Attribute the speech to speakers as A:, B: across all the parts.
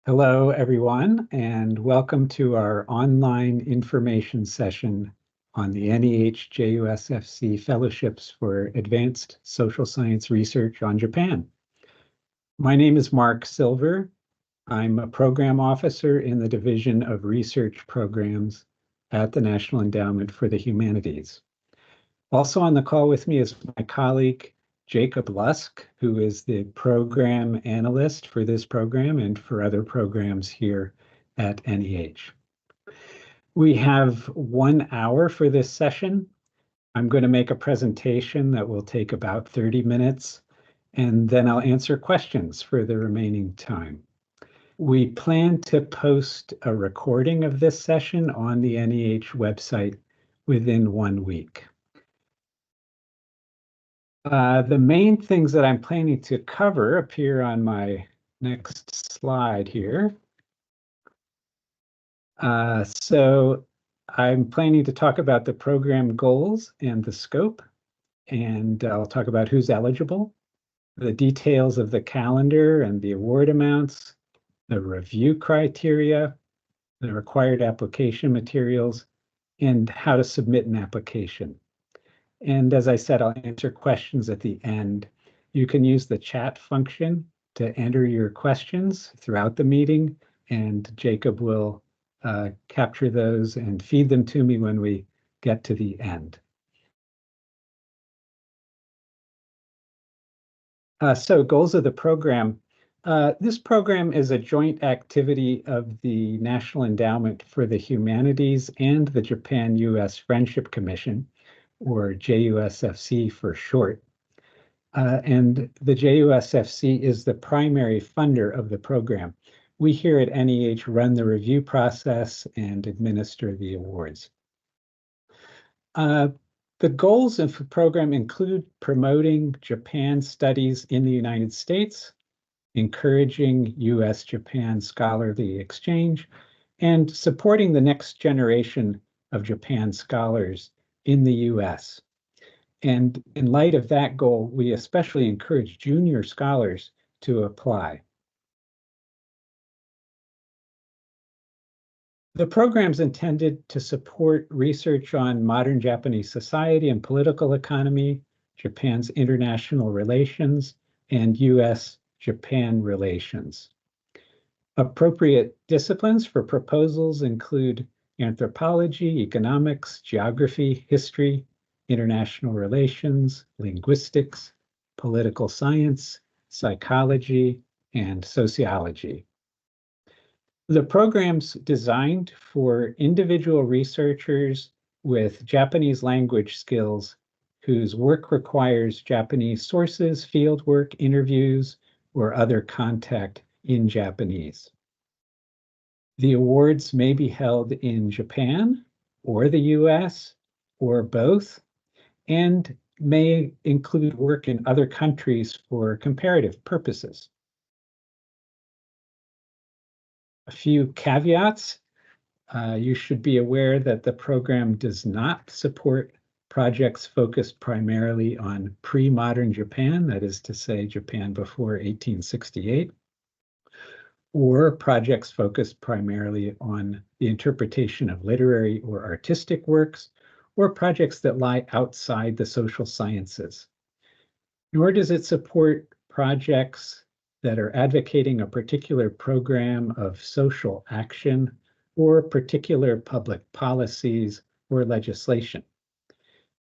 A: Hello, everyone, and welcome to our online information session on the NEH-JUSFC Fellowships for Advanced Social Science Research on Japan. My name is Mark Silver. I'm a program officer in the Division of Research Programs at the National Endowment for the Humanities. Also on the call with me is my colleague, Jacob Lusk, who is the program analyst for this program and for other programs here at NEH. We have 1 hour for this session. I'm going to make a presentation that will take about 30 minutes, and then I'll answer questions for the remaining time. We plan to post a recording of this session on the NEH website within 1 week. The main things that I'm planning to cover appear on my next slide here. So I'm planning to talk about the program goals and the scope, and I'll talk about who's eligible, the details of the calendar and the award amounts, the review criteria, the required application materials, and how to submit an application. And as I said, I'll answer questions at the end. You can use the chat function to enter your questions throughout the meeting, and Jacob will capture those and feed them to me when we get to the end. So goals of the program. This program is a joint activity of the National Endowment for the Humanities and the Japan-US Friendship Commission, or JUSFC for short. And the JUSFC is the primary funder of the program. We here at NEH run the review process and administer the awards. The goals of the program include promoting Japan studies in the United States, encouraging US-Japan scholarly exchange, and supporting the next generation of Japan scholars in the US. And in light of that goal, we especially encourage junior scholars to apply. The program's intended to support research on modern Japanese society and political economy, Japan's international relations, and US-Japan relations. Appropriate disciplines for proposals include anthropology, economics, geography, history, international relations, linguistics, political science, psychology, and sociology. The program's designed for individual researchers with Japanese language skills whose work requires Japanese sources, fieldwork, interviews, or other contact in Japanese. The awards may be held in Japan or the US or both, and may include work in other countries for comparative purposes. A few caveats. You should be aware that the program does not support projects focused primarily on pre-modern Japan, that is to say, Japan before 1868, or projects focused primarily on the interpretation of literary or artistic works, or projects that lie outside the social sciences. Nor does it support projects that are advocating a particular program of social action or particular public policies or legislation.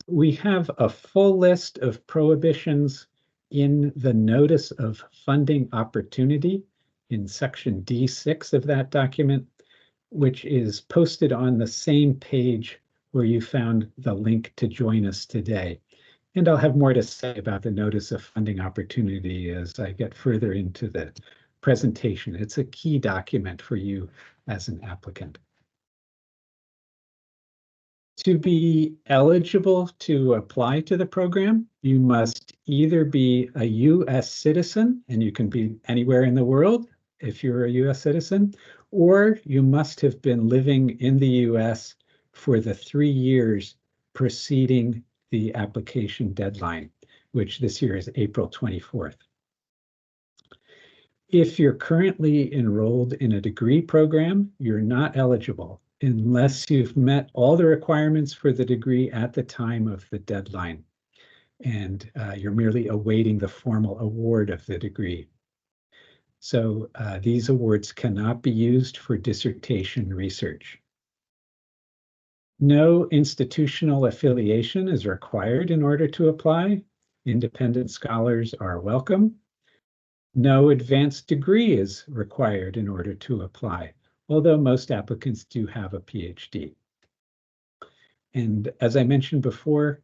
A: We have a full list of prohibitions in the Notice of Funding Opportunity in section D6 of that document, which is posted on the same page where you found the link to join us today. And I'll have more to say about the Notice of Funding Opportunity as I get further into the presentation. It's a key document for you as an applicant. To be eligible to apply to the program, you must either be a US citizen, and you can be anywhere in the world if you're a US citizen, or you must have been living in the US for the 3 years preceding the application deadline, which this year is April 24th. If you're currently enrolled in a degree program, you're not eligible unless you've met all the requirements for the degree at the time of the deadline, and you're merely awaiting the formal award of the degree. So these awards cannot be used for dissertation research. No institutional affiliation is required in order to apply. Independent scholars are welcome. No advanced degree is required in order to apply, although most applicants do have a PhD. And as I mentioned before,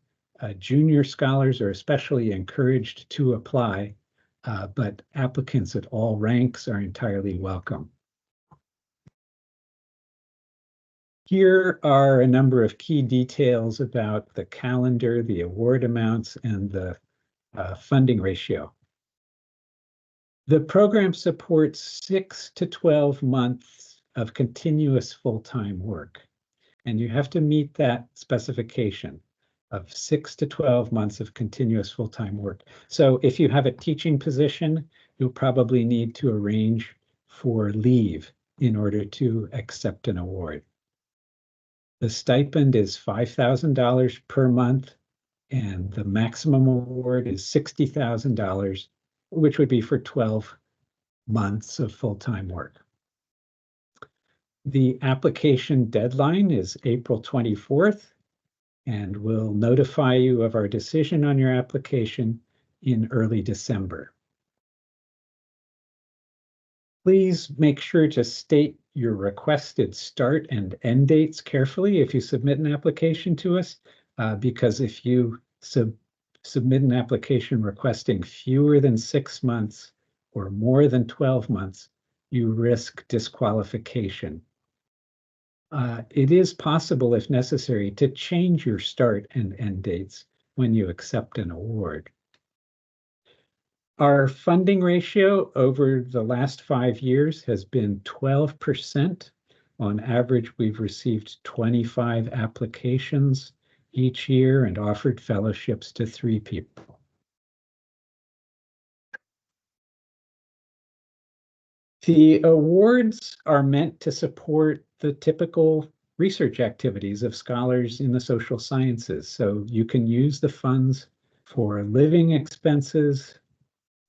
A: junior scholars are especially encouraged to apply, but applicants at all ranks are entirely welcome. Here are a number of key details about the calendar, the award amounts, and the funding ratio. The program supports 6 to 12 months of continuous full-time work, and you have to meet that specification of 6 to 12 months of continuous full-time work. So if you have a teaching position, you'll probably need to arrange for leave in order to accept an award. The stipend is $5,000 per month, and the maximum award is $60,000, which would be for 12 months of full-time work. The application deadline is April 24th, and we'll notify you of our decision on your application in early December. Please make sure to state your requested start and end dates carefully if you submit an application to us, because if you submit an application requesting fewer than 6 months or more than 12 months, you risk disqualification. It is possible, if necessary, to change your start and end dates when you accept an award. Our funding ratio over the last 5 years has been 12%. On average, we've received 25 applications each year and offered fellowships to 3 people. The awards are meant to support the typical research activities of scholars in the social sciences. So you can use the funds for living expenses,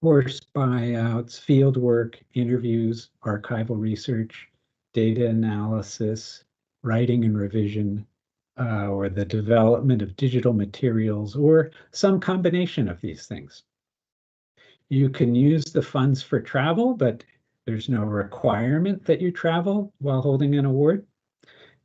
A: course buyouts, field work, interviews, archival research, data analysis, writing and revision, or the development of digital materials, or some combination of these things. You can use the funds for travel, but there's no requirement that you travel while holding an award.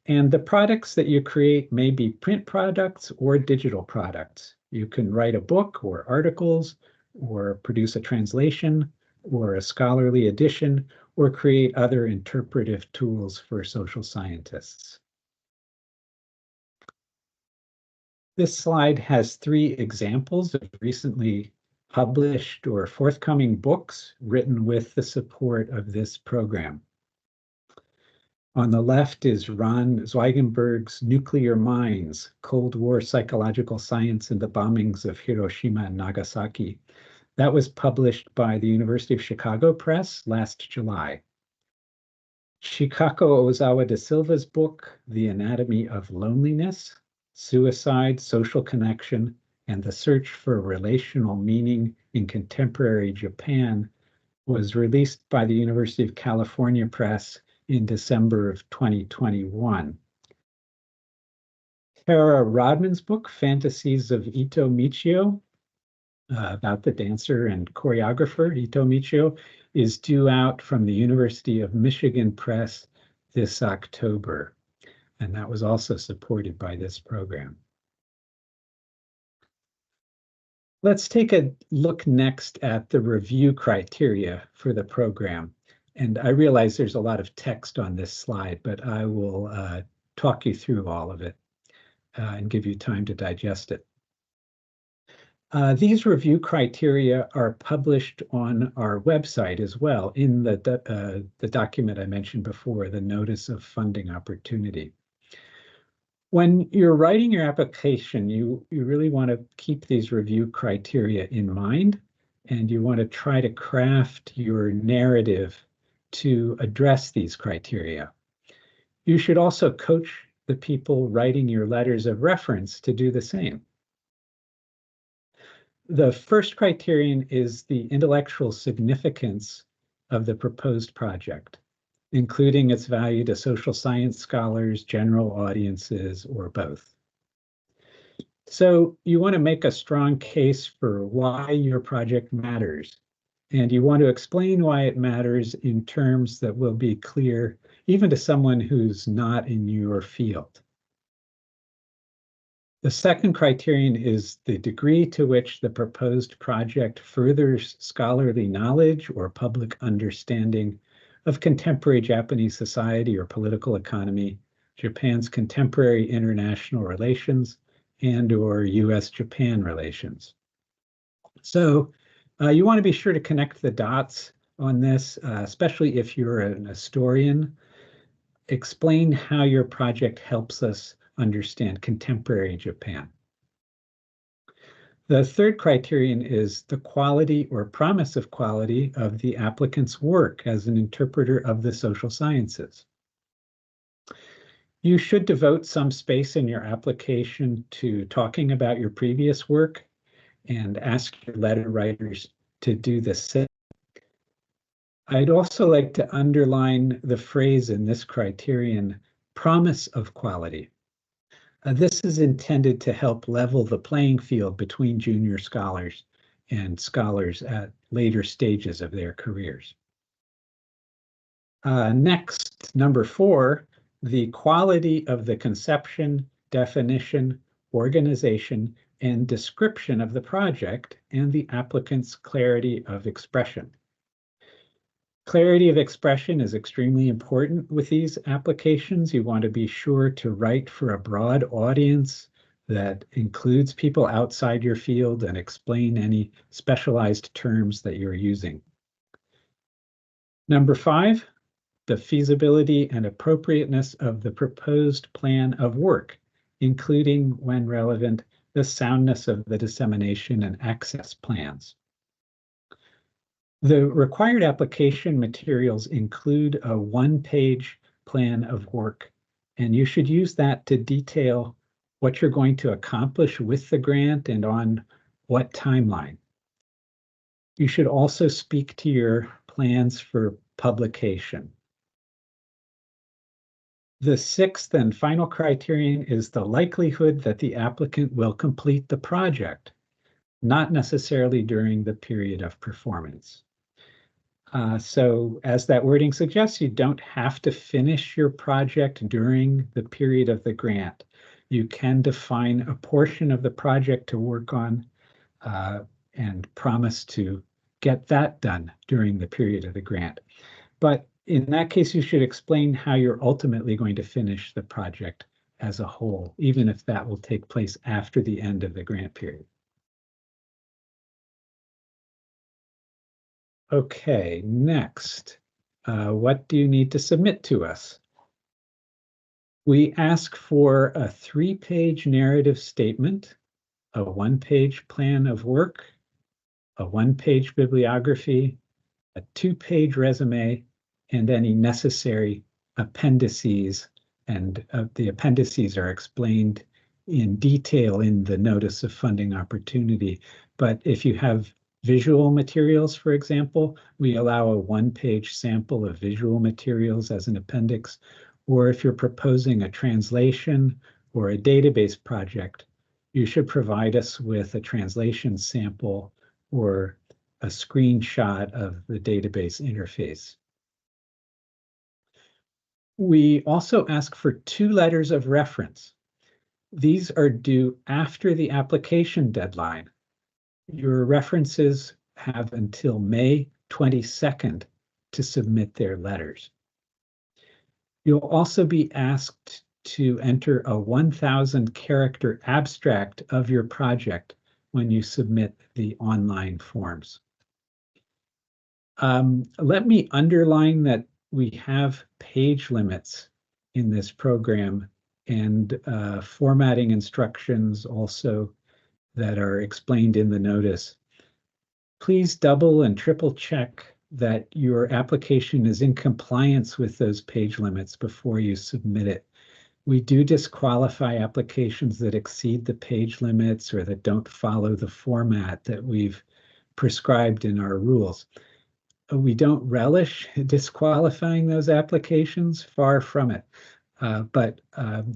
A: And the products that you create may be print products or digital products. You can write a book or articles, or produce a translation, or a scholarly edition, or create other interpretive tools for social scientists. This slide has 3 examples of recently published or forthcoming books written with the support of this program. On the left is Ron Zweigenberg's Nuclear Mines, Cold War Psychological Science and the Bombings of Hiroshima and Nagasaki. That was published by the University of Chicago Press last July. Chikako Ozawa da Silva's book, The Anatomy of Loneliness, Suicide, Social Connection, and the Search for Relational Meaning in Contemporary Japan, was released by the University of California Press in December of 2021. Tara Rodman's book, Fantasies of Ito Michio, about the dancer and choreographer Ito Michio, is due out from the University of Michigan Press this October, and that was also supported by this program. Let's take a look next at the review criteria for the program. And I realize there's a lot of text on this slide, but I will talk you through all of it and give you time to digest it. These review criteria are published on our website as well in the document I mentioned before, the Notice of Funding Opportunity. When you're writing your application, you really want to keep these review criteria in mind and you want to try to craft your narrative to address these criteria. You should also coach the people writing your letters of reference to do the same. The first criterion is the intellectual significance of the proposed project, including its value to social science scholars, general audiences, or both. So you want to make a strong case for why your project matters, and you want to explain why it matters in terms that will be clear even to someone who's not in your field. The second criterion is the degree to which the proposed project furthers scholarly knowledge or public understanding of contemporary Japanese society or political economy, Japan's contemporary international relations, and/or US-Japan relations. So you want to be sure to connect the dots on this, especially if you're an historian. Explain how your project helps us understand contemporary Japan. The third criterion is the quality or promise of quality of the applicant's work as an interpreter of the social sciences. You should devote some space in your application to talking about your previous work and ask your letter writers to do the same. I'd also like to underline the phrase in this criterion, promise of quality. This is intended to help level the playing field between junior scholars and scholars at later stages of their careers. Next, number 4, the quality of the conception, definition, organization, and description of the project and the applicant's clarity of expression. Clarity of expression is extremely important with these applications. You want to be sure to write for a broad audience that includes people outside your field and explain any specialized terms that you're using. Number 5, the feasibility and appropriateness of the proposed plan of work, including, when relevant, the soundness of the dissemination and access plans. The required application materials include a one-page plan of work, and you should use that to detail what you're going to accomplish with the grant and on what timeline. You should also speak to your plans for publication. The sixth and final criterion is the likelihood that the applicant will complete the project, not necessarily during the period of performance. So as that wording suggests, you don't have to finish your project during the period of the grant. You can define a portion of the project to work on and promise to get that done during the period of the grant. But in that case, you should explain how you're ultimately going to finish the project as a whole, even if that will take place after the end of the grant period. Okay, next, what do you need to submit to us? We ask for a 3-page narrative statement, a 1-page plan of work, a 1-page bibliography, a 2-page resume, and any necessary appendices. And the appendices are explained in detail in the notice of funding opportunity. But if you have visual materials, for example, we allow a 1-page sample of visual materials as an appendix, or if you're proposing a translation or a database project, you should provide us with a translation sample or a screenshot of the database interface. We also ask for 2 letters of reference. These are due after the application deadline. Your references have until May 22nd to submit their letters. You'll also be asked to enter a 1,000-character abstract of your project when you submit the online forms. Let me underline that we have page limits in this program and formatting instructions also that are explained in the notice. please double and triple check that your application is in compliance with those page limits before you submit it. We do disqualify applications that exceed the page limits or that don't follow the format that we've prescribed in our rules. We don't relish disqualifying those applications, far from it. But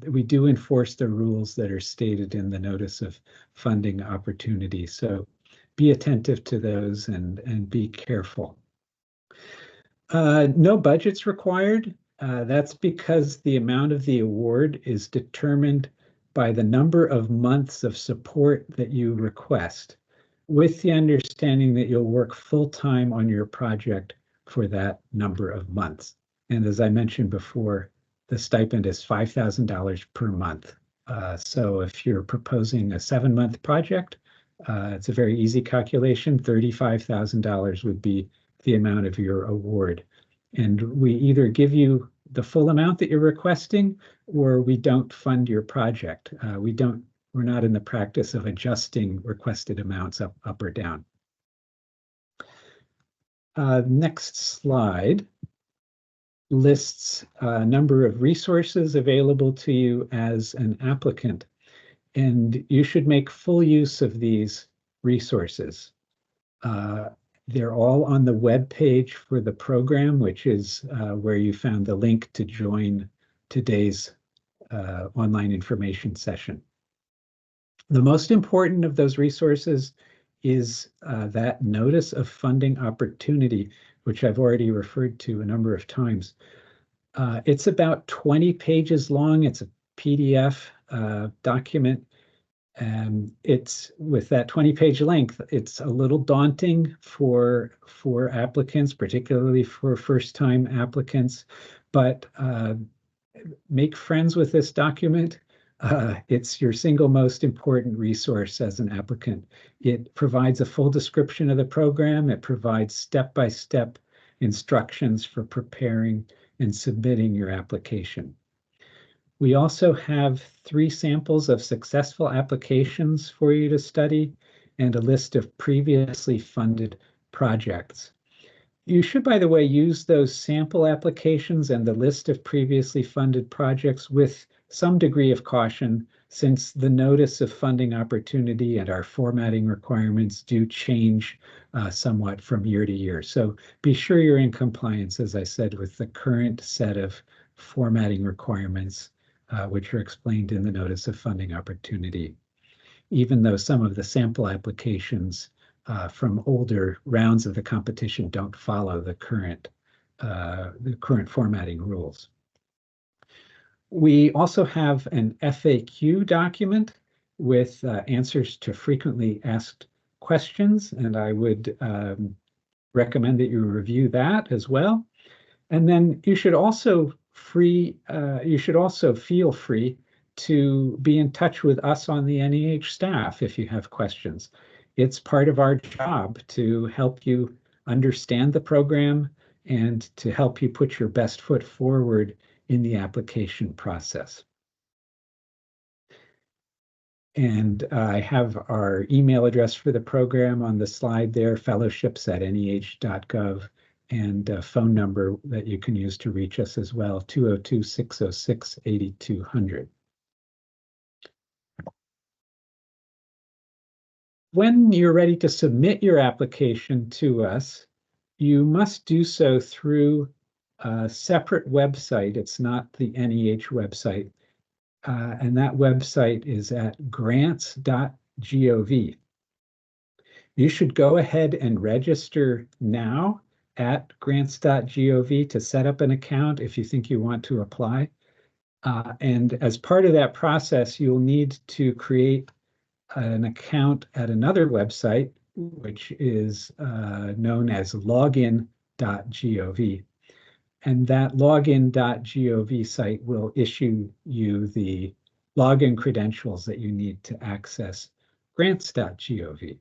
A: we do enforce the rules that are stated in the notice of funding opportunity. So be attentive to those and be careful. No budget's required. That's because the amount of the award is determined by the number of months of support that you request, with the understanding that you'll work full-time on your project for that number of months. And as I mentioned before, the stipend is $5,000 per month. So if you're proposing a 7-month project, it's a very easy calculation. $35,000 would be the amount of your award. And we either give you the full amount that you're requesting, or we don't fund your project. We're not in the practice of adjusting requested amounts up or down. Next slide lists a number of resources available to you as an applicant, and you should make full use of these resources. They're all on the web page for the program, which is where you found the link to join today's online information session. The most important of those resources is that notice of funding opportunity, which I've already referred to a number of times. It's about 20 pages long. It's a PDF document. And it's with that 20-page length, it's a little daunting for applicants, particularly for first-time applicants, but make friends with this document. It's your single most important resource as an applicant. It provides a full description of the program. It provides step-by-step instructions for preparing and submitting your application. We also have 3 samples of successful applications for you to study and a list of previously funded projects. You should, by the way, use those sample applications and the list of previously funded projects with some degree of caution, since the notice of funding opportunity and our formatting requirements do change somewhat from year to year. So be sure you're in compliance, as I said, with the current set of formatting requirements, which are explained in the notice of funding opportunity, even though some of the sample applications from older rounds of the competition don't follow the current formatting rules. We also have an FAQ document with answers to frequently asked questions, and I would recommend that you review that as well. And then you should also feel free to be in touch with us on the NEH staff if you have questions. It's part of our job to help you understand the program and to help you put your best foot forward in the application process. And I have our email address for the program on the slide there, fellowships@neh.gov, and a phone number that you can use to reach us as well, 202-606-8200. When you're ready to submit your application to us, you must do so through a separate website. It's not the NEH website, and that website is at grants.gov. You should go ahead and register now at grants.gov to set up an account if you think you want to apply. And as part of that process, you'll need to create an account at another website, which is known as login.gov. And that login.gov site will issue you the login credentials that you need to access grants.gov.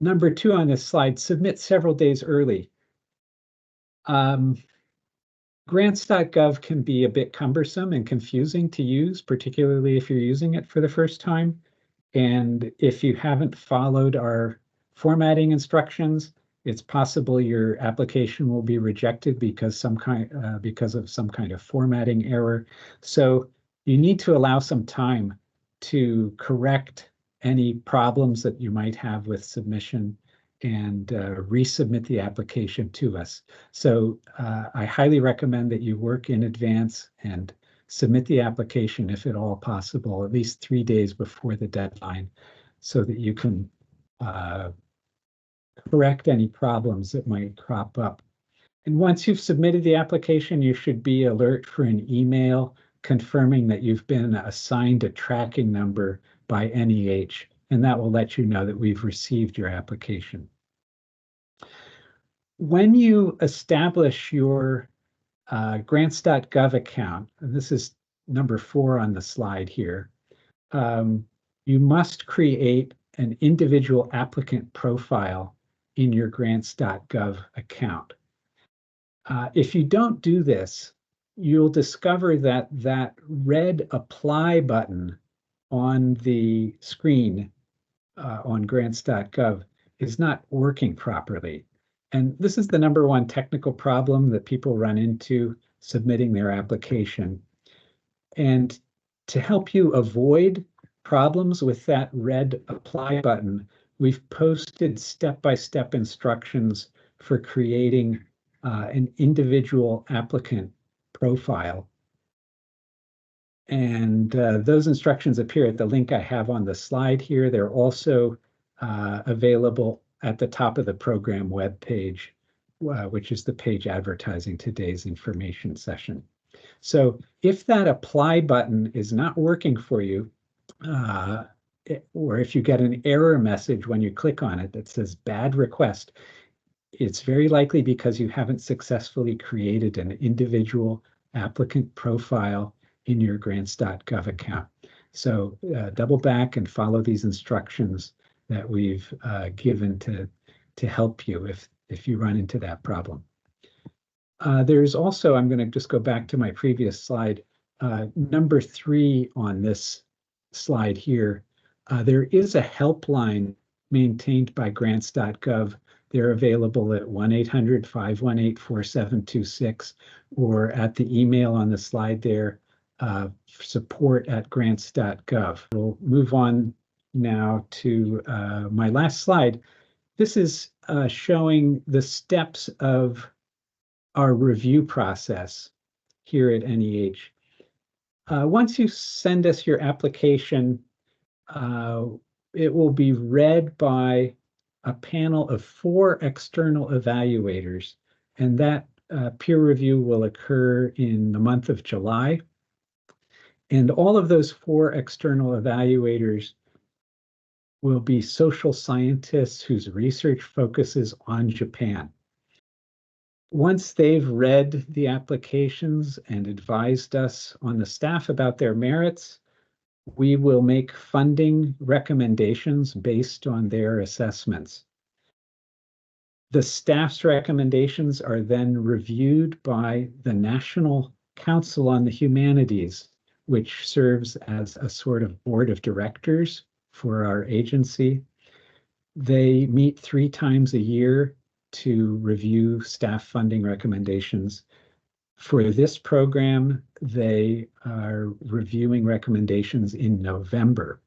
A: Number 2 on this slide, submit several days early. Grants.gov can be a bit cumbersome and confusing to use, particularly if you're using it for the first time. And if you haven't followed our formatting instructions, it's possible your application will be rejected because of some kind of formatting error. So you need to allow some time to correct any problems that you might have with submission and resubmit the application to us. So I highly recommend that you work in advance and submit the application if at all possible, at least 3 days before the deadline, so that you can correct any problems that might crop up. And once you've submitted the application, you should be alert for an email confirming that you've been assigned a tracking number by NEH, and that will let you know that we've received your application. When you establish your grants.gov account, and this is number 4 on the slide here, you must create an individual applicant profile in your grants.gov account. If you don't do this, you'll discover that that red apply button on the screen on grants.gov is not working properly. And this is the number one technical problem that people run into submitting their application. And to help you avoid problems with that red apply button, we've posted step-by-step instructions for creating an individual applicant profile. And those instructions appear at the link I have on the slide here. They're also available at the top of the program webpage, which is the page advertising today's information session. So if that apply button is not working for you, or if you get an error message when you click on it that says bad request, it's very likely because you haven't successfully created an individual applicant profile in your grants.gov account. So double back and follow these instructions that we've given to help you if you run into that problem. There's also, I'm going to just go back to my previous slide, number 3 on this slide here. There is a helpline maintained by grants.gov. They're available at 1-800-518-4726 or at the email on the slide there, support@grants.gov. We'll move on now to my last slide. This is showing the steps of our review process here at NEH. Once you send us your application, it will be read by a panel of 4 external evaluators, and that peer review will occur in the month of July. And all of those 4 external evaluators will be social scientists whose research focuses on Japan. Once they've read the applications and advised us on the staff about their merits, we will make funding recommendations based on their assessments. The staff's recommendations are then reviewed by the National Council on the Humanities, which serves as a sort of board of directors for our agency. They meet 3 times a year to review staff funding recommendations. For this program, they are reviewing recommendations in November.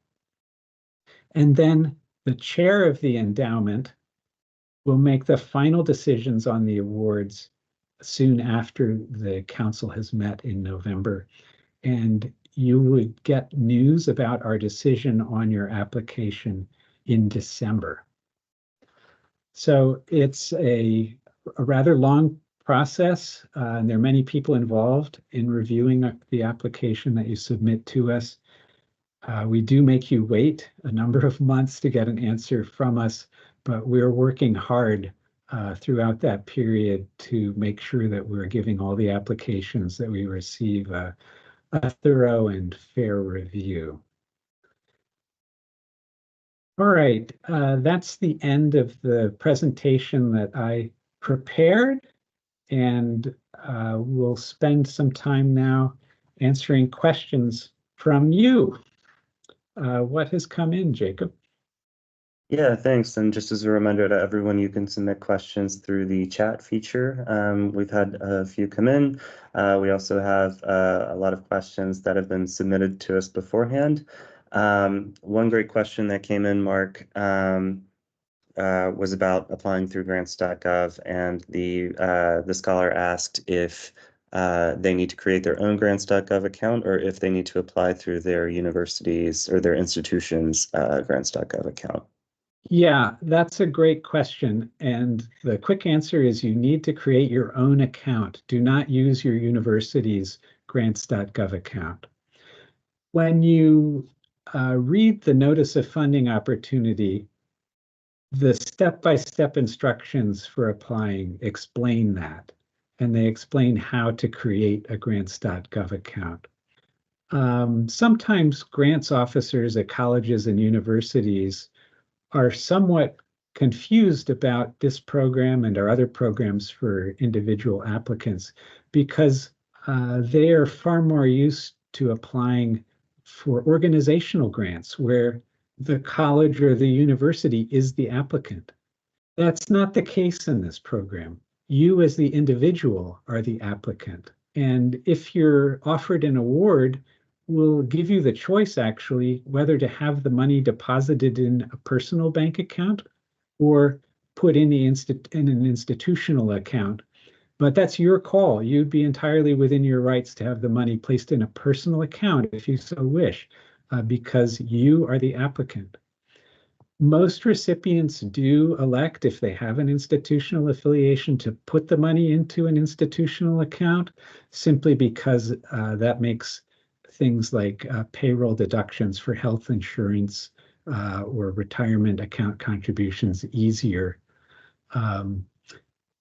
A: And then the chair of the endowment will make the final decisions on the awards soon after the council has met in November. And you would get news about our decision on your application in December. So it's a rather long process, and there are many people involved in reviewing the application that you submit to us. We do make you wait a number of months to get an answer from us, but we're working hard throughout that period to make sure that we're giving all the applications that we receive a thorough and fair review. All right, that's the end of the presentation that I prepared, and we'll spend some time now answering questions from you. What has come in, Jacob?
B: Yeah, thanks. And just as a reminder to everyone, you can submit questions through the chat feature. We've had a few come in. We also have a lot of questions that have been submitted to us beforehand. One great question that came in, Mark, was about applying through grants.gov, and the scholar asked if they need to create their own grants.gov account or if they need to apply through their universities or their institution's grants.gov account.
A: Yeah, that's a great question. And the quick answer is you need to create your own account. Do not use your university's grants.gov account. When you read the notice of funding opportunity, the step-by-step instructions for applying explain that, and they explain how to create a grants.gov account. Sometimes grants officers at colleges and universities are somewhat confused about this program and our other programs for individual applicants because they are far more used to applying for organizational grants where the college or the university is the applicant. That's not the case in this program. You, as the individual, are the applicant. And if you're offered an award, we'll give you the choice actually whether to have the money deposited in a personal bank account or put in in an institutional account. But that's your call. You'd be entirely within your rights to have the money placed in a personal account if you so wish, because you are the applicant. Most recipients do elect, if they have an institutional affiliation, to put the money into an institutional account simply because that makes things like payroll deductions for health insurance or retirement account contributions easier. Um,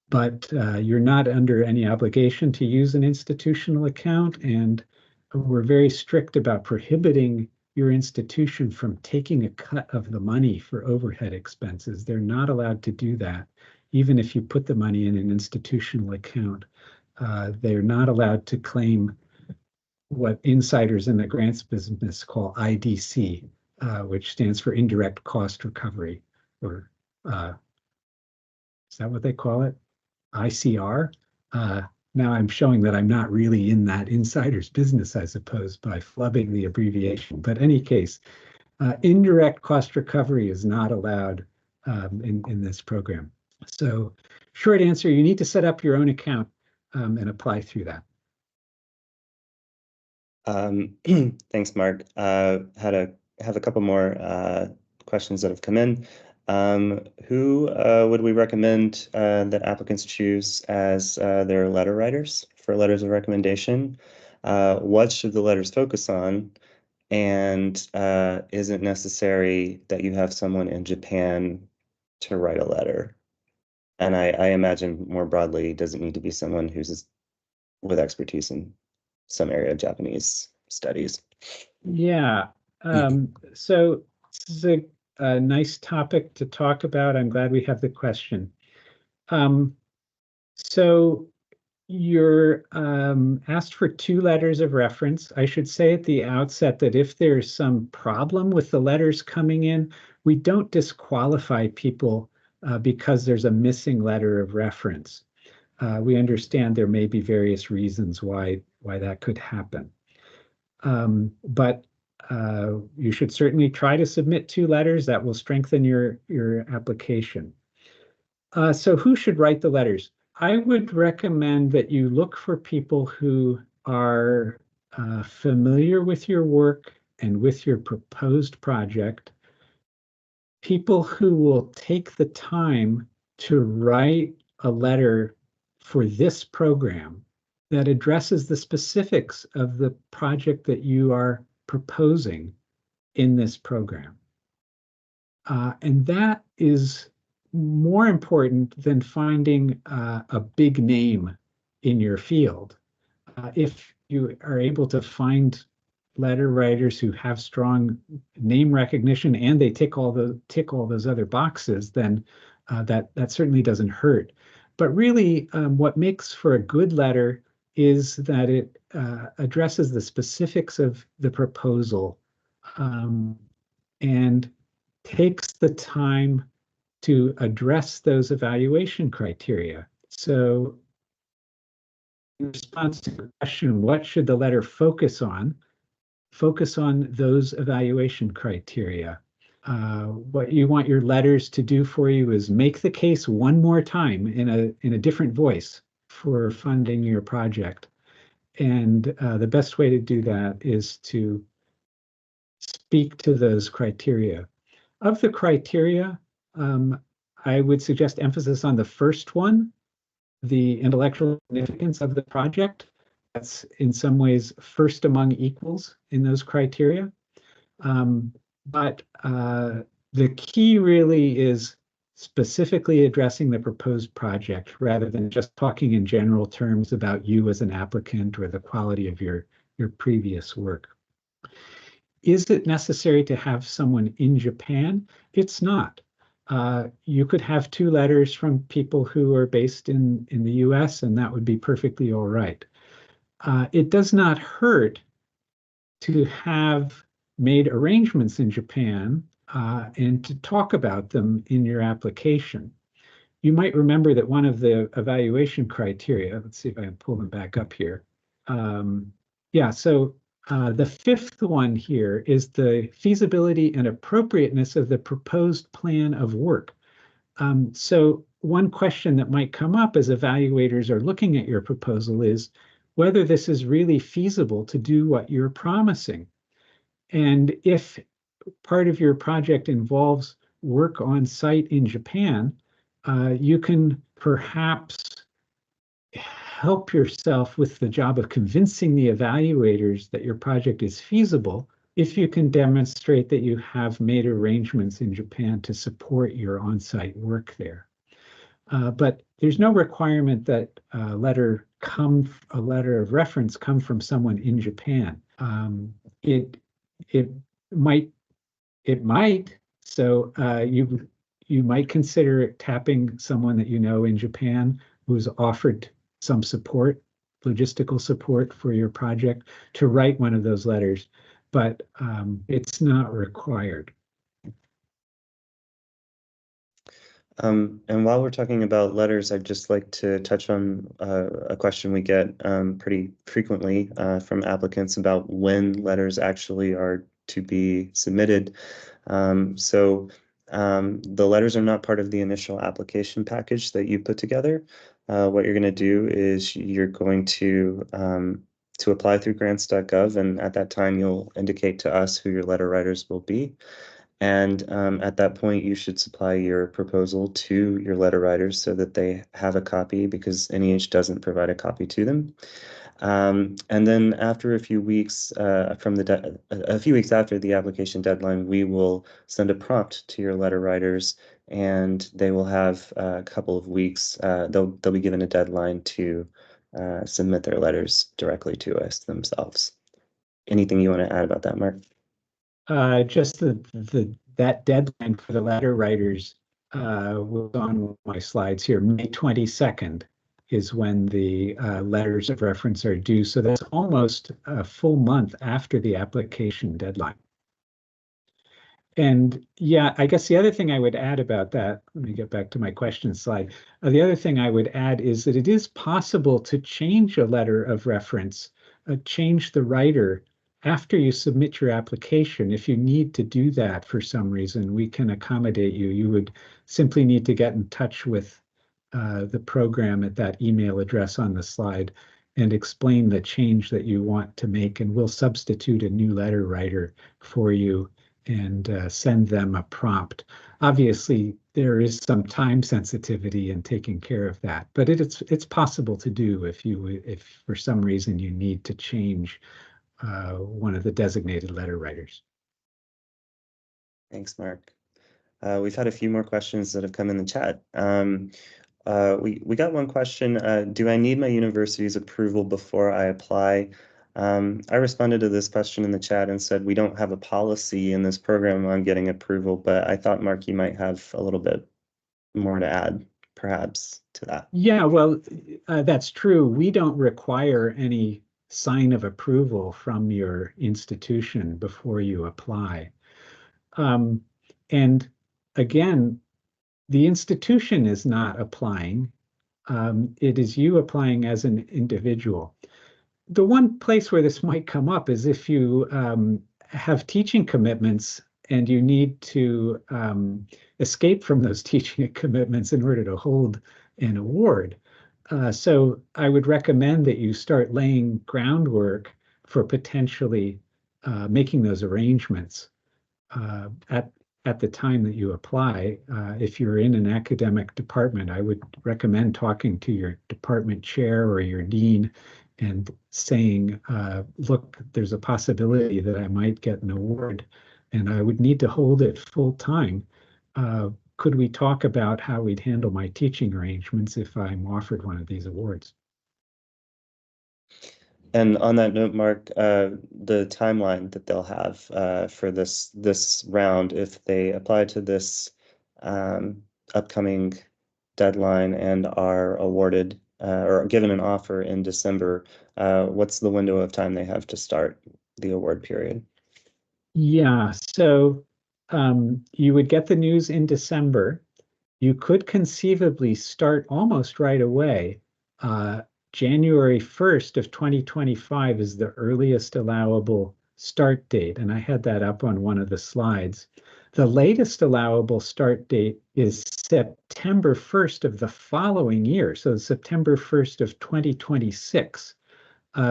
A: but you're not under any obligation to use an institutional account, and we're very strict about prohibiting your institution from taking a cut of the money for overhead expenses. They're not allowed to do that, even if you put the money in an institutional account. They're not allowed to claim what insiders in the grants business call IDC, which stands for indirect cost recovery, or is that what they call it? ICR. Uh, Now I'm showing that I'm not really in that insider's business, I suppose, by flubbing the abbreviation. But any case, indirect cost recovery is not allowed in this program. So short answer, you need to set up your own account and apply through that.
B: Thanks, Mark. Have a couple more questions that have come in. Who would we recommend that applicants choose as their letter writers for letters of recommendation? What should the letters focus on? And is it necessary that you have someone in Japan to write a letter? And I imagine more broadly, does it need to be someone who's with expertise in some area of Japanese studies?
A: Yeah. So this is a nice topic to talk about. I'm glad we have the question. Um, so you're asked for two letters of reference. I should say at the outset that if there's some problem with the letters coming in, we don't disqualify people because there's a missing letter of reference. We understand there may be various reasons why that could happen. But you should certainly try to submit two letters that will strengthen your application. So who should write the letters? I would recommend that you look for people who are familiar with your work and with your proposed project, people who will take the time to write a letter for this program that addresses the specifics of the project that you are proposing in this program. And that is more important than finding a big name in your field. If you are able to find letter writers who have strong name recognition and they tick all those other boxes, then that certainly doesn't hurt. But really, what makes for a good letter is that it addresses the specifics of the proposal and takes the time to address those evaluation criteria. So in response to the question, what should the letter focus on? Focus on those evaluation criteria. What you want your letters to do for you is make the case one more time in a different voice for funding your project. And the best way to do that is to speak to those criteria. Of the criteria, I would suggest emphasis on the first one, the intellectual significance of the project. That's in some ways first among equals in those criteria. But the key really is specifically addressing the proposed project rather than just talking in general terms about you as an applicant or the quality of your previous work. Is it necessary to have someone in Japan? It's not. You could have two letters from people who are based in the US, and that would be perfectly all right. It does not hurt to have made arrangements in Japan and to talk about them in your application. You might remember that one of the evaluation criteria, let's see if I can pull them back up here. The fifth one here is the feasibility and appropriateness of the proposed plan of work. So one question that might come up as evaluators are looking at your proposal is whether this is really feasible to do what you're promising. And if part of your project involves work on site in Japan, you can perhaps help yourself with the job of convincing the evaluators that your project is feasible if you can demonstrate that you have made arrangements in Japan to support your on-site work there. But there's no requirement that a letter of reference come from someone in Japan. It might. So you might consider tapping someone that you know in Japan who's offered some support, logistical support for your project to write one of those letters, but it's not required.
B: And while we're talking about letters, I'd just like to touch on a question we get pretty frequently from applicants about when letters actually are to be submitted. The letters are not part of the initial application package that you put together. What you're going to do is you're going to apply through grants.gov, and at that time you'll indicate to us who your letter writers will be. And at that point, you should supply your proposal to your letter writers so that they have a copy, because NEH doesn't provide a copy to them. And then after a few weeks a few weeks after the application deadline, we will send a prompt to your letter writers, and they will have a couple of weeks. They'll be given a deadline to submit their letters directly to us themselves. Anything you want to add about that, Mark?
A: Just that deadline for the letter writers was on my slides here. May 22nd is when the letters of reference are due. So that's almost a full month after the application deadline. And yeah, I guess the other thing I would add about that, let me get back to my question slide. The other thing I would add is that it is possible to change a letter of reference, change the writer after you submit your application. If you need to do that for some reason, we can accommodate you. You would simply need to get in touch with the program at that email address on the slide and explain the change that you want to make, and we'll substitute a new letter writer for you and send them a prompt. Obviously, there is some time sensitivity in taking care of that, but it's possible to do if for some reason you need to change one of the designated letter writers.
B: Thanks, Mark. We've had a few more questions that have come in the chat. We got one question. Do I need my university's approval before I apply? I responded to this question in the chat and said we don't have a policy in this program on getting approval, but I thought, Mark, you might have a little bit more to add, perhaps, to that.
A: Yeah, well, that's true. We don't require any sign of approval from your institution before you apply. And again, the institution is not applying. It is you applying as an individual. The one place where this might come up is if you have teaching commitments and you need to escape from those teaching commitments in order to hold an award. So I would recommend that you start laying groundwork for potentially making those arrangements at the time that you apply. If you're in an academic department, I would recommend talking to your department chair or your dean and saying, look, there's a possibility that I might get an award and I would need to hold it full time. Could we talk about how we'd handle my teaching arrangements if I'm offered one of these awards?
B: And on that note, Mark, the timeline that they'll have for this round, if they apply to this upcoming deadline and are awarded or given an offer in December, what's the window of time they have to start the award period?
A: Yeah, so you would get the news in December. You could conceivably start almost right away. January 1st of 2025 is the earliest allowable start date, and I had that up on one of the slides. The latest allowable start date is September 1st of the following year, so September 1st of 2026.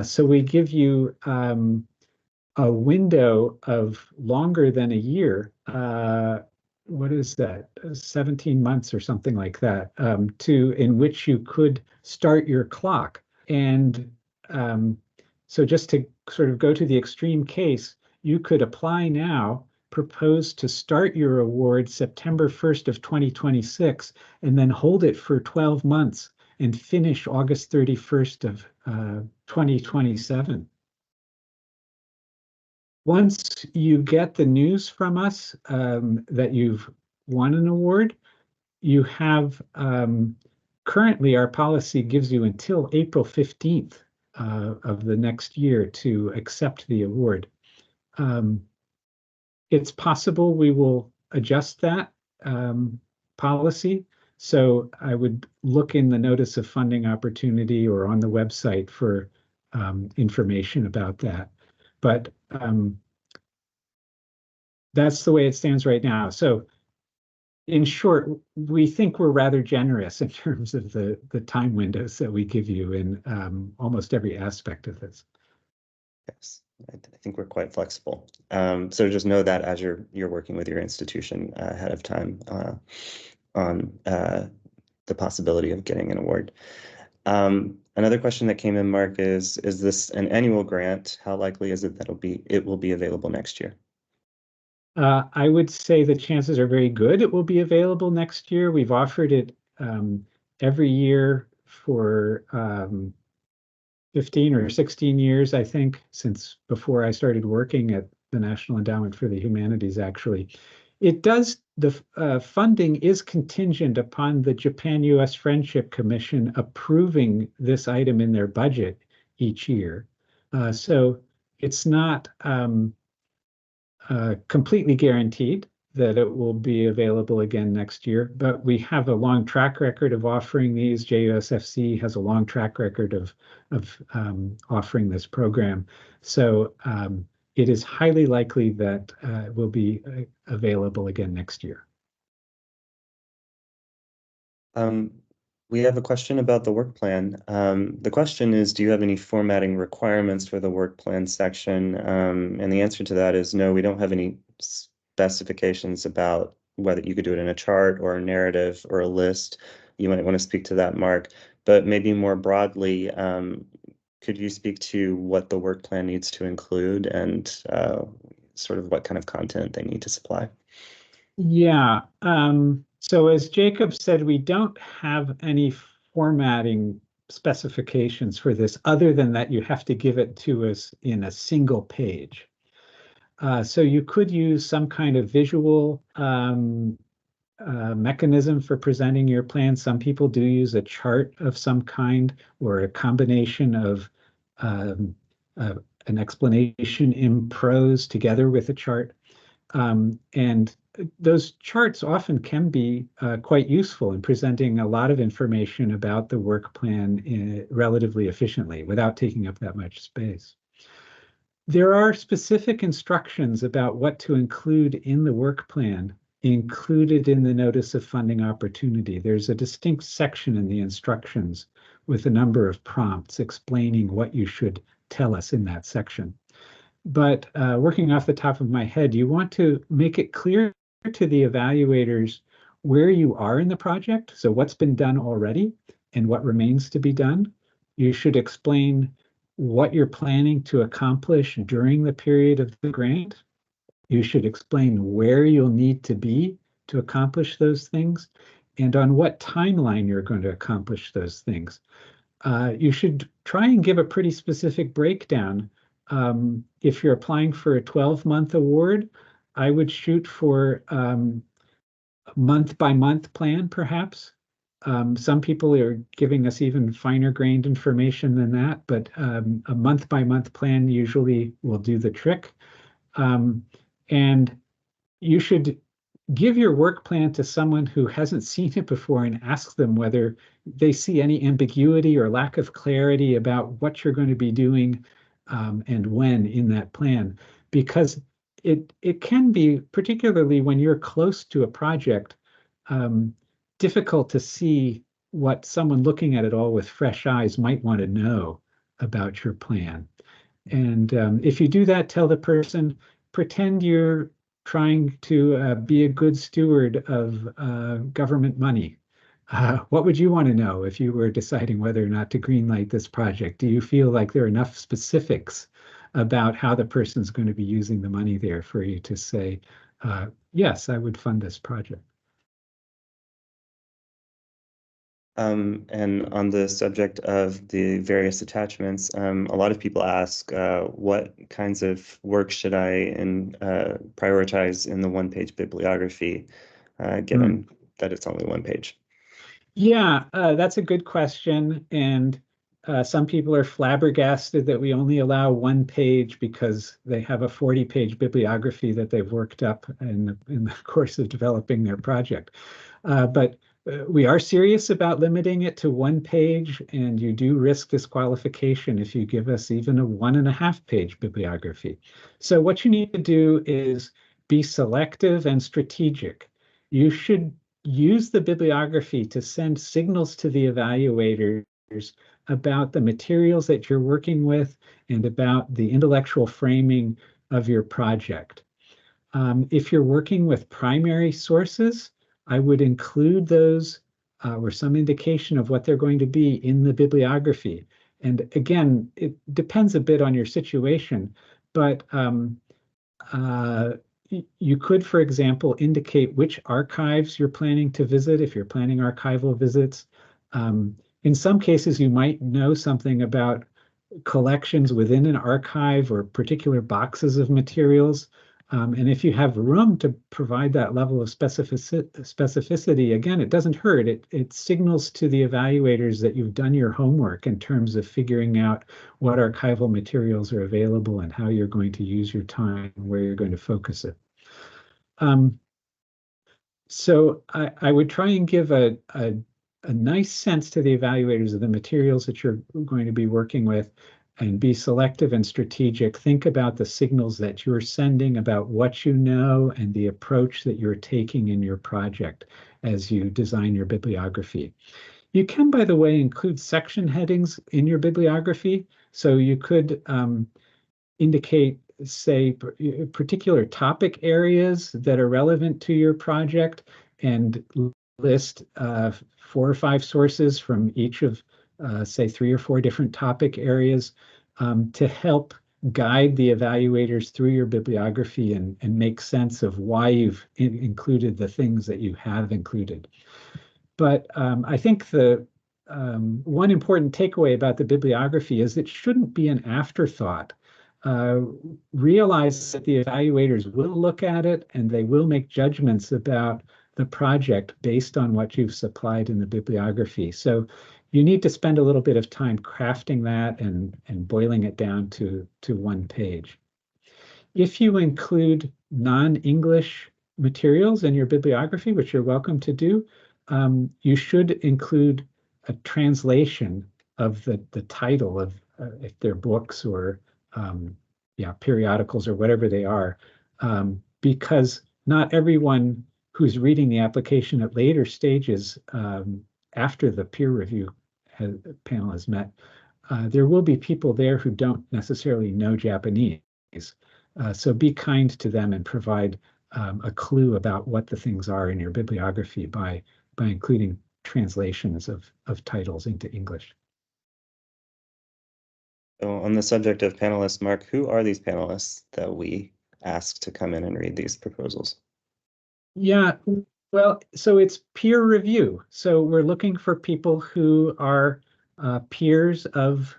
A: So we give you a window of longer than a year. What is that? 17 months or something like that, in which you could start your clock. And so just to sort of go to the extreme case, you could apply now, propose to start your award September 1st of 2026, and then hold it for 12 months and finish August 31st of 2027. Once you get the news from us that you've won an award, you have currently our policy gives you until April 15th of the next year to accept the award. It's possible we will adjust that policy. So I would look in the notice of funding opportunity or on the website for information about that. But that's the way it stands right now. So in short, we think we're rather generous in terms of the time windows that we give you in almost every aspect of this.
B: Yes, I think we're quite flexible. So just know that as you're working with your institution ahead of time on the possibility of getting an award. Another question that came in, Mark, is this an annual grant? How likely is it that it will be available next year?
A: I would say the chances are very good it will be available next year. We've offered it every year for 15 or 16 years, I think, since before I started working at the National Endowment for the Humanities, actually. It does, the funding is contingent upon the Japan-US Friendship Commission approving this item in their budget each year. So it's not completely guaranteed that it will be available again next year, but we have a long track record of offering these. JUSFC has a long track record of offering this program. So it is highly likely that it will be available again next year.
B: We have a question about the work plan. The question is, do you have any formatting requirements for the work plan section? And the answer to that is no, we don't have any specifications about whether you could do it in a chart or a narrative or a list. You might want to speak to that, Mark. But maybe more broadly, could you speak to what the work plan needs to include and sort of what kind of content they need to supply?
A: Yeah. So as Jacob said, we don't have any formatting specifications for this other than that you have to give it to us in a single page. So you could use some kind of visual mechanism for presenting your plan. Some people do use a chart of some kind or a combination of an explanation in prose together with a chart. And those charts often can be quite useful in presenting a lot of information about the work plan relatively efficiently without taking up that much space. There are specific instructions about what to include in the work plan included in the notice of funding opportunity. There's a distinct section in the instructions with a number of prompts explaining what you should tell us in that section. But working off the top of my head, you want to make it clear to the evaluators where you are in the project, so what's been done already and what remains to be done. You should explain what you're planning to accomplish during the period of the grant. You should explain where you'll need to be to accomplish those things and on what timeline you're going to accomplish those things. You should try and give a pretty specific breakdown. If you're applying for a 12-month award, I would shoot for a month-by-month plan, perhaps. Some people are giving us even finer grained information than that, but a month-by-month plan usually will do the trick. And you should give your work plan to someone who hasn't seen it before and ask them whether they see any ambiguity or lack of clarity about what you're going to be doing and when in that plan, because it can be, particularly when you're close to a project, difficult to see what someone looking at it all with fresh eyes might want to know about your plan. And if you do that, tell the person, pretend you're trying to be a good steward of government money. What would you want to know if you were deciding whether or not to greenlight this project? Do you feel like there are enough specifics about how the person's going to be using the money there for you to say, yes, I would fund this project?
B: And on the subject of the various attachments, a lot of people ask, what kinds of work should I prioritize in the one-page bibliography, given that it's only one page?
A: Yeah, that's a good question. And some people are flabbergasted that we only allow one page because they have a 40-page bibliography that they've worked up in the course of developing their project. But we are serious about limiting it to one page, and you do risk disqualification if you give us even a 1.5-page bibliography. So what you need to do is be selective and strategic. You should use the bibliography to send signals to the evaluators about the materials that you're working with and about the intellectual framing of your project. If you're working with primary sources, I would include those or some indication of what they're going to be in the bibliography. And again, it depends a bit on your situation, but you could, for example, indicate which archives you're planning to visit if you're planning archival visits. In some cases, you might know something about collections within an archive or particular boxes of materials. And if you have room to provide that level of specificity, again, it doesn't hurt. It signals to the evaluators that you've done your homework in terms of figuring out what archival materials are available and how you're going to use your time, where you're going to focus it. So I would try and give a nice sense to the evaluators of the materials that you're going to be working with, and be selective and strategic. Think about the signals that you're sending about what you know and the approach that you're taking in your project as you design your bibliography. You can, by the way, include section headings in your bibliography. So you could indicate, say, particular topic areas that are relevant to your project and list 4 or 5 sources from each of say 3 or 4 different topic areas to help guide the evaluators through your bibliography and make sense of why you've included the things that you have included. But I think the one important takeaway about the bibliography is it shouldn't be an afterthought. Realize that the evaluators will look at it and they will make judgments about the project based on what you've supplied in the bibliography. So you need to spend a little bit of time crafting that and boiling it down to one page. If you include non-English materials in your bibliography, which you're welcome to do, you should include a translation of the title of if they're books or periodicals or whatever they are, because not everyone who's reading the application at later stages after the peer review panel has met, there will be people there who don't necessarily know Japanese. So be kind to them and provide a clue about what the things are in your bibliography by including translations of titles into English.
B: So on the subject of panelists, Mark, who are these panelists that we asked to come in and read these proposals?
A: Yeah, well, so it's peer review. So we're looking for people who are peers of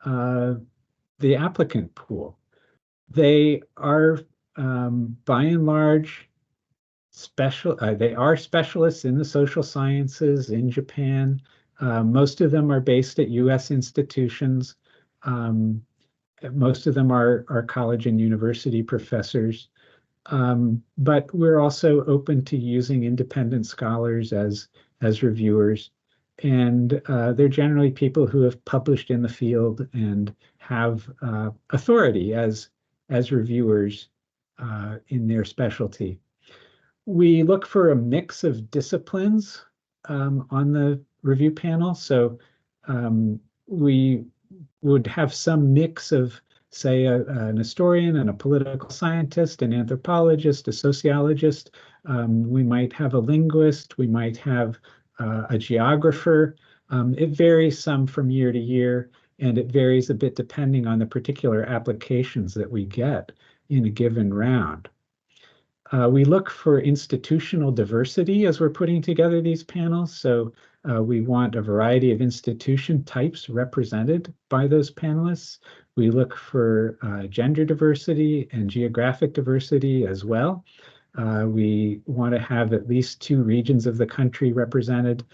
A: the applicant pool. They are, by and large, they are specialists in the social sciences in Japan. Most of them are based at U.S. institutions. Most of them are college and university professors. But we're also open to using independent scholars as reviewers. And they're generally people who have published in the field and have authority as reviewers in their specialty. We look for a mix of disciplines on the review panel. So we would have some mix of, say, an historian and a political scientist, an anthropologist, a sociologist. We might have a linguist. We might have a geographer. It varies some from year to year, and it varies a bit depending on the particular applications that we get in a given round. We look for institutional diversity as we're putting together these panels. So we want a variety of institution types represented by those panelists. We look for gender diversity and geographic diversity as well. We want to have at least 2 regions of the country represented,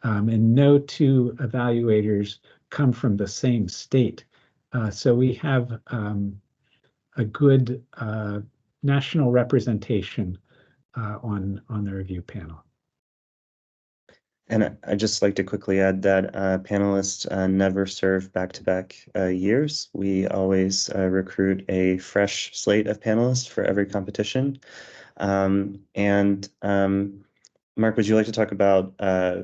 A: and no 2 evaluators come from the same state. So we have a good national representation on the review panel.
B: And I'd just like to quickly add that panelists never serve back-to-back years. We always recruit a fresh slate of panelists for every competition. Mark, would you like to talk about,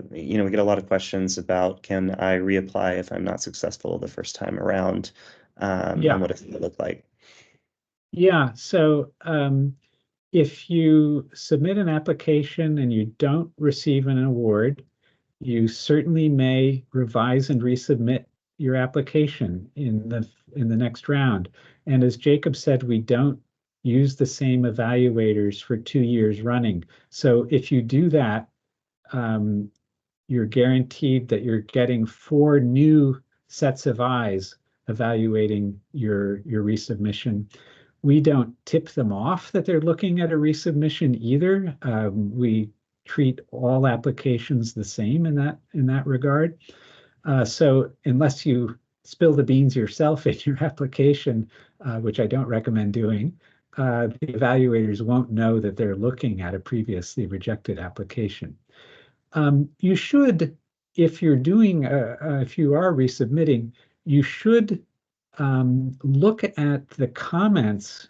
B: we get a lot of questions about, can I reapply if I'm not successful the first time around? And what does it look like?
A: Yeah, so if you submit an application and you don't receive an award, you certainly may revise and resubmit your application in the next round. And as Jacob said, we don't use the same evaluators for 2 years running. So if you do that, you're guaranteed that you're getting 4 new sets of eyes evaluating your resubmission. We don't tip them off that they're looking at a resubmission either. We treat all applications the same in that regard. So unless you spill the beans yourself in your application, which I don't recommend doing, the evaluators won't know that they're looking at a previously rejected application. You should, if you are resubmitting, you should look at the comments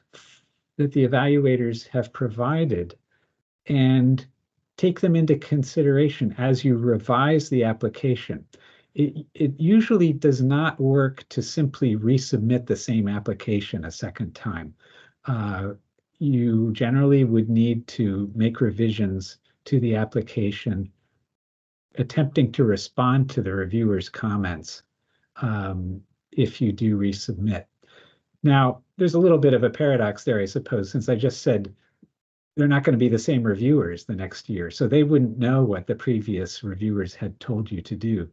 A: that the evaluators have provided and take them into consideration as you revise the application. It usually does not work to simply resubmit the same application a second time. You generally would need to make revisions to the application, attempting to respond to the reviewer's comments if you do resubmit. Now, there's a little bit of a paradox there, I suppose, since I just said they're not going to be the same reviewers the next year, so they wouldn't know what the previous reviewers had told you to do.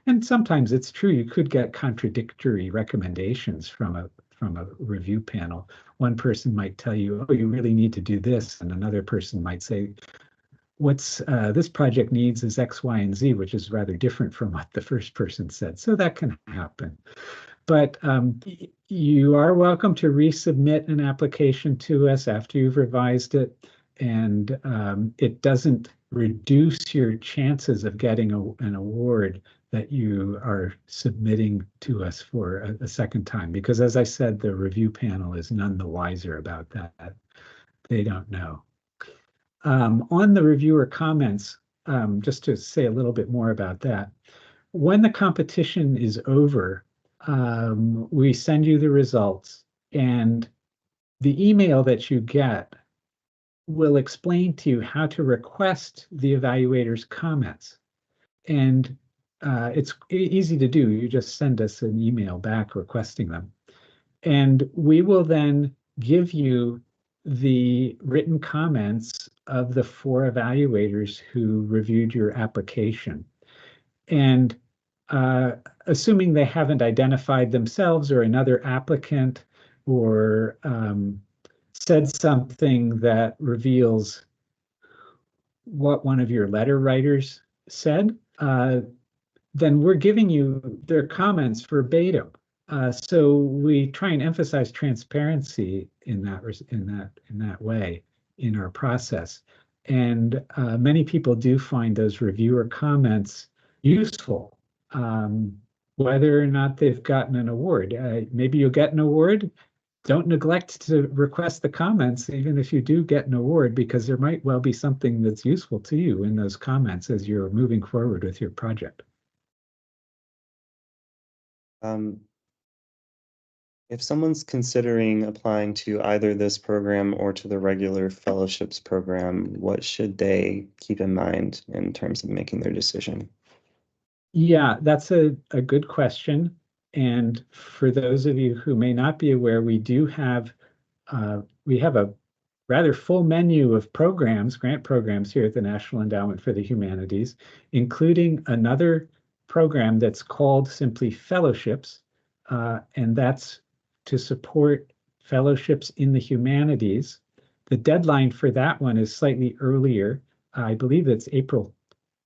A: And sometimes it's true, you could get contradictory recommendations from a review panel. One person might tell you, oh, you really need to do this, and another person might say, this project needs is X, Y, and Z, which is rather different from what the first person said. So that can happen. But you are welcome to resubmit an application to us after you've revised it, and it doesn't reduce your chances of getting an award that you are submitting to us for a second time. Because as I said, the review panel is none the wiser about that. They don't know. On the reviewer comments, just to say a little bit more about that, when the competition is over, we send you the results, and the email that you get will explain to you how to request the evaluator's comments. And it's easy to do. You just send us an email back requesting them. And we will then give you the written comments of the 4 evaluators who reviewed your application. And assuming they haven't identified themselves or another applicant or said something that reveals what one of your letter writers said, then we're giving you their comments verbatim. So we try and emphasize transparency in that way in our process. And many people do find those reviewer comments useful, whether or not they've gotten an award. Maybe you'll get an award. Don't neglect to request the comments, even if you do get an award, because there might well be something that's useful to you in those comments as you're moving forward with your project.
B: If someone's considering applying to either this program or to the regular fellowships program, what should they keep in mind in terms of making their decision?
A: Yeah, that's a good question. And for those of you who may not be aware, we have a rather full menu of programs, grant programs here at the National Endowment for the Humanities, including another program that's called simply Fellowships, and that's to support fellowships in the humanities. The deadline for that one is slightly earlier. I believe it's April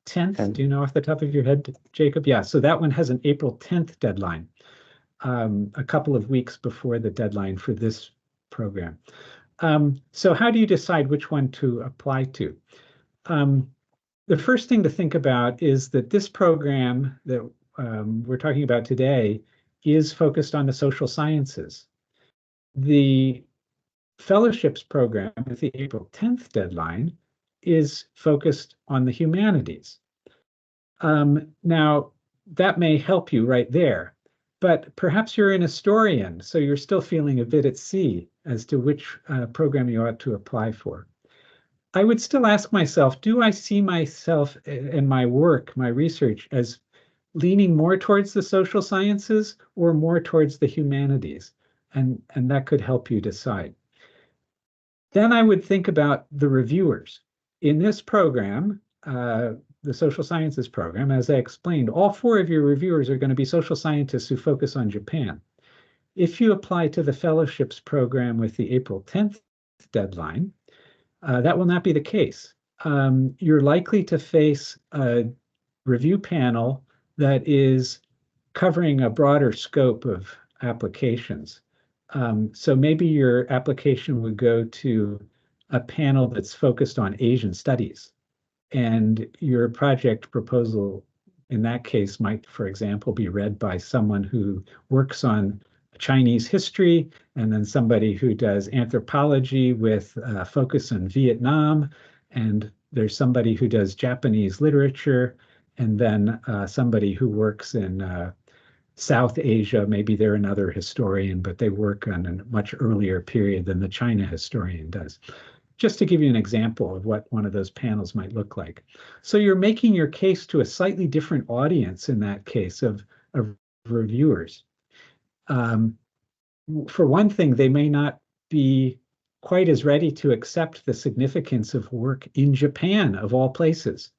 A: 10th. Do you know off the top of your head, Jacob? Yeah, so that one has an April 10th deadline, a couple of weeks before the deadline for this program. So how do you decide which one to apply to? The first thing to think about is that this program that we're talking about today is focused on the social sciences. The fellowships program with the April 10th deadline is focused on the humanities. Now, that may help you right there, but perhaps you're an historian, so you're still feeling a bit at sea as to which program you ought to apply for. I would still ask myself, do I see myself in my work, my research, as leaning more towards the social sciences or more towards the humanities? And that could help you decide. Then I would think about the reviewers. In this program, the social sciences program, as I explained, all 4 of your reviewers are going to be social scientists who focus on Japan. If you apply to the fellowships program with the April 10th deadline, that will not be the case. You're likely to face a review panel that is covering a broader scope of applications. So maybe your application would go to a panel that's focused on Asian studies, and your project proposal in that case might, for example, be read by someone who works on Chinese history, and then somebody who does anthropology with focus on Vietnam, and there's somebody who does Japanese literature, and then somebody who works in South Asia. Maybe they're another historian, but they work on a much earlier period than the China historian does. Just to give you an example of what one of those panels might look like. So you're making your case to a slightly different audience in that case of reviewers. For one thing, they may not be quite as ready to accept the significance of work in Japan, of all places.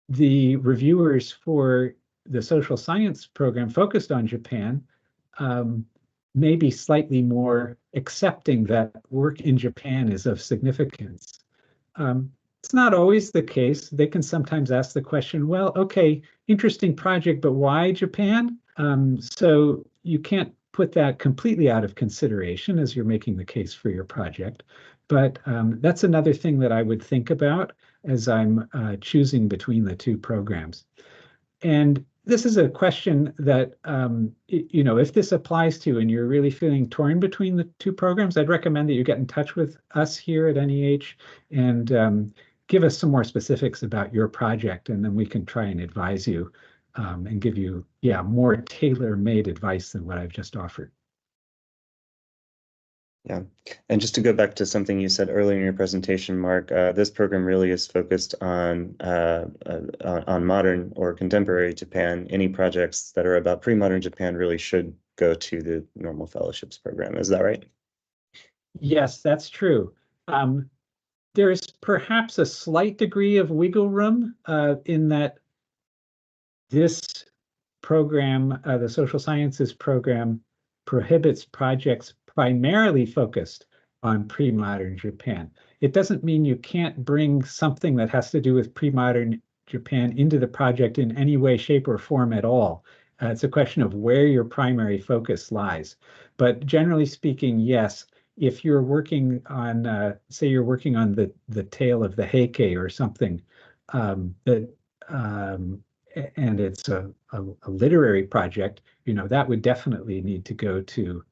A: The reviewers for the social science program focused on Japan may be slightly more accepting that work in Japan is of significance. It's not always the case. They can sometimes ask the question, well, okay, interesting project, but why Japan? So you can't put that completely out of consideration as you're making the case for your project. But that's another thing that I would think about as I'm choosing between the two programs. And this is a question that, if this applies to you and you're really feeling torn between the two programs, I'd recommend that you get in touch with us here at NEH and give us some more specifics about your project, and then we can try and advise you and give you, more tailor-made advice than what I've just offered.
B: Yeah, and just to go back to something you said earlier in your presentation, Mark, this program really is focused on modern or contemporary Japan. Any projects that are about pre-modern Japan really should go to the normal fellowships program. Is that right?
A: Yes, that's true. There's perhaps a slight degree of wiggle room in that this program, the social sciences program, prohibits projects primarily focused on pre-modern Japan. It doesn't mean you can't bring something that has to do with pre-modern Japan into the project in any way, shape, or form at all. It's a question of where your primary focus lies. But generally speaking, yes, if you're working on, say you're working on the tale of the Heike or something, that and it's a literary project, that would definitely need to go to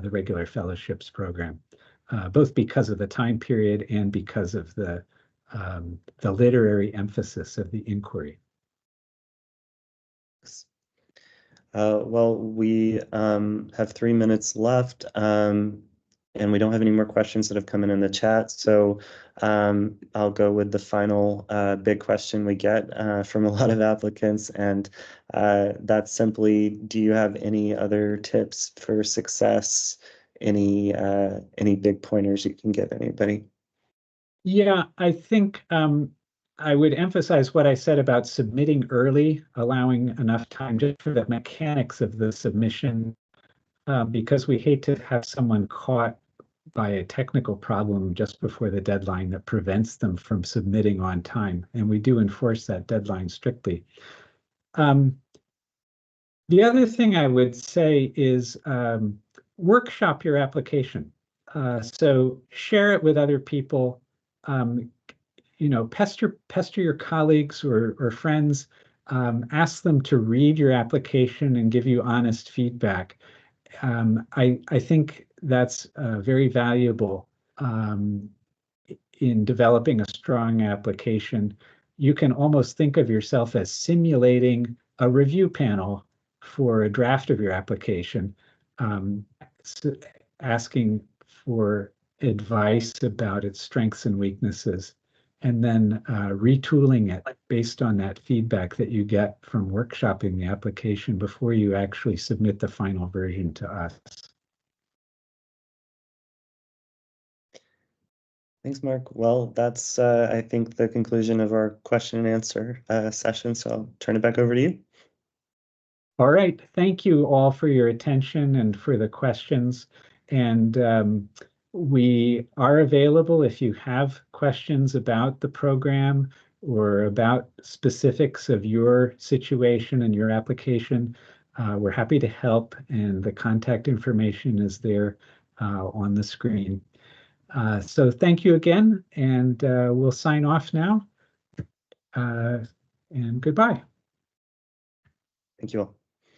A: the regular fellowships program, both because of the time period and because of the literary emphasis of the inquiry.
B: Well, we have 3 minutes left, and we don't have any more questions that have come in the chat. So I'll go with the final big question we get from a lot of applicants, and that's simply, do you have any other tips for success? Any big pointers you can give anybody?
A: Yeah, I think I would emphasize what I said about submitting early, allowing enough time just for the mechanics of the submission, because we hate to have someone caught by a technical problem just before the deadline that prevents them from submitting on time. And we do enforce that deadline strictly. The other thing I would say is workshop your application. So share it with other people. Pester your colleagues or friends. Ask them to read your application and give you honest feedback. I think that's very valuable in developing a strong application. You can almost think of yourself as simulating a review panel for a draft of your application, asking for advice about its strengths and weaknesses, and then retooling it based on that feedback that you get from workshopping the application before you actually submit the final version to us.
B: Thanks, Mark. Well, that's, I think, the conclusion of our question and answer session. So I'll turn it back over to you.
A: All right. Thank you all for your attention and for the questions. And we are available if you have questions about the program or about specifics of your situation and your application. We're happy to help, and the contact information is there on the screen. So thank you again, and we'll sign off now. And goodbye.
B: Thank you all.